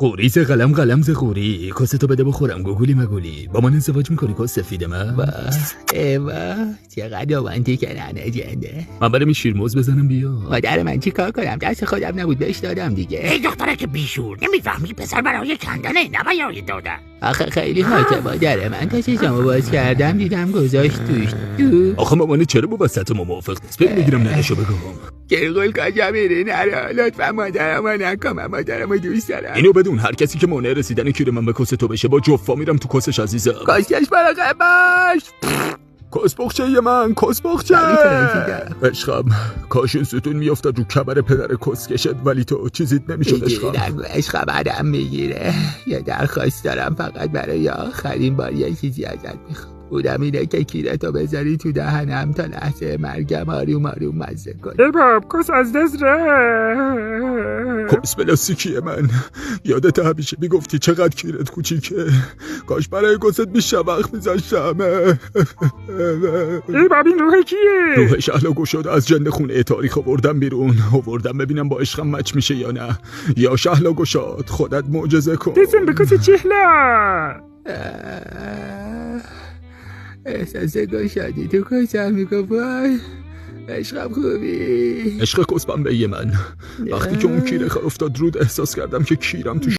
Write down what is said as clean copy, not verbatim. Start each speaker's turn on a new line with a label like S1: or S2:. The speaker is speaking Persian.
S1: قوریز قلم قلم ز قوری، کاسه تو بده بخورم گوگولی مگولی. با من ازدواج میکنی کاس سفید من؟
S2: ایوا چقدر آوانتی کنن جنده.
S1: من برم این شیرموز بزنم بیا.
S2: مادر من چی کار کنم؟ دست خودم نبود بهش دادم دیگه.
S3: ای دختره که بیشور نمیفهمی پسر برای کندنه نه برای دادن.
S2: آخه خیلی حاجه مادر من تا چشمو باز کردم دیدم گذاشت توش
S1: آخه مامانه چرا با وسط ما موافق نیست؟ بگو میگیرم ننشو بگم.
S2: گرگل کجا میری نرا لطفا مادرمو نکن، من مادرمو دوست دارم.
S1: اینو بدون هر کسی که مانع رسیدن کیر من به کاسه تو بشه با جفا میرم تو کاسش عزیزم.
S2: کاسش برا باش.
S1: کاس بخچه من کاس بخچه عشقم. کاش این ستون میافتاد رو کمر پدر کس کشد ولی تو چیزیت نمیشد عشقم.
S2: عشقم آدم میگیره. یه درخواست دارم فقط برای آخرین بار یه چیزی ازت میخوام. بودم اینه که کیرتو بذاری تو دهنم تا لحظه مرگم آروم آروم مزه کنی.
S4: باب کس از دست رفت.
S1: کس پلاستیکیه من. یادت همیشه میگفتی چقدر کیرت کوچیکه. کاش برای کست بیشتر وقت میذاشتم.
S4: باب این روح کیه؟
S1: روحش اهلاگو شده از جند خونه تاریخ آوردم بیرون. آوردم ببینم با عشقم مچ میشه یا نه. یا شهلا شاد خودت معجزه کن.
S4: دستم به کس چهلا.
S2: احساس گشادی تو کسم میگفت عشقم خوبی.
S1: عشق کس بمبه من. وقتی که اون کیره افتاد رود احساس کردم که کیرم تو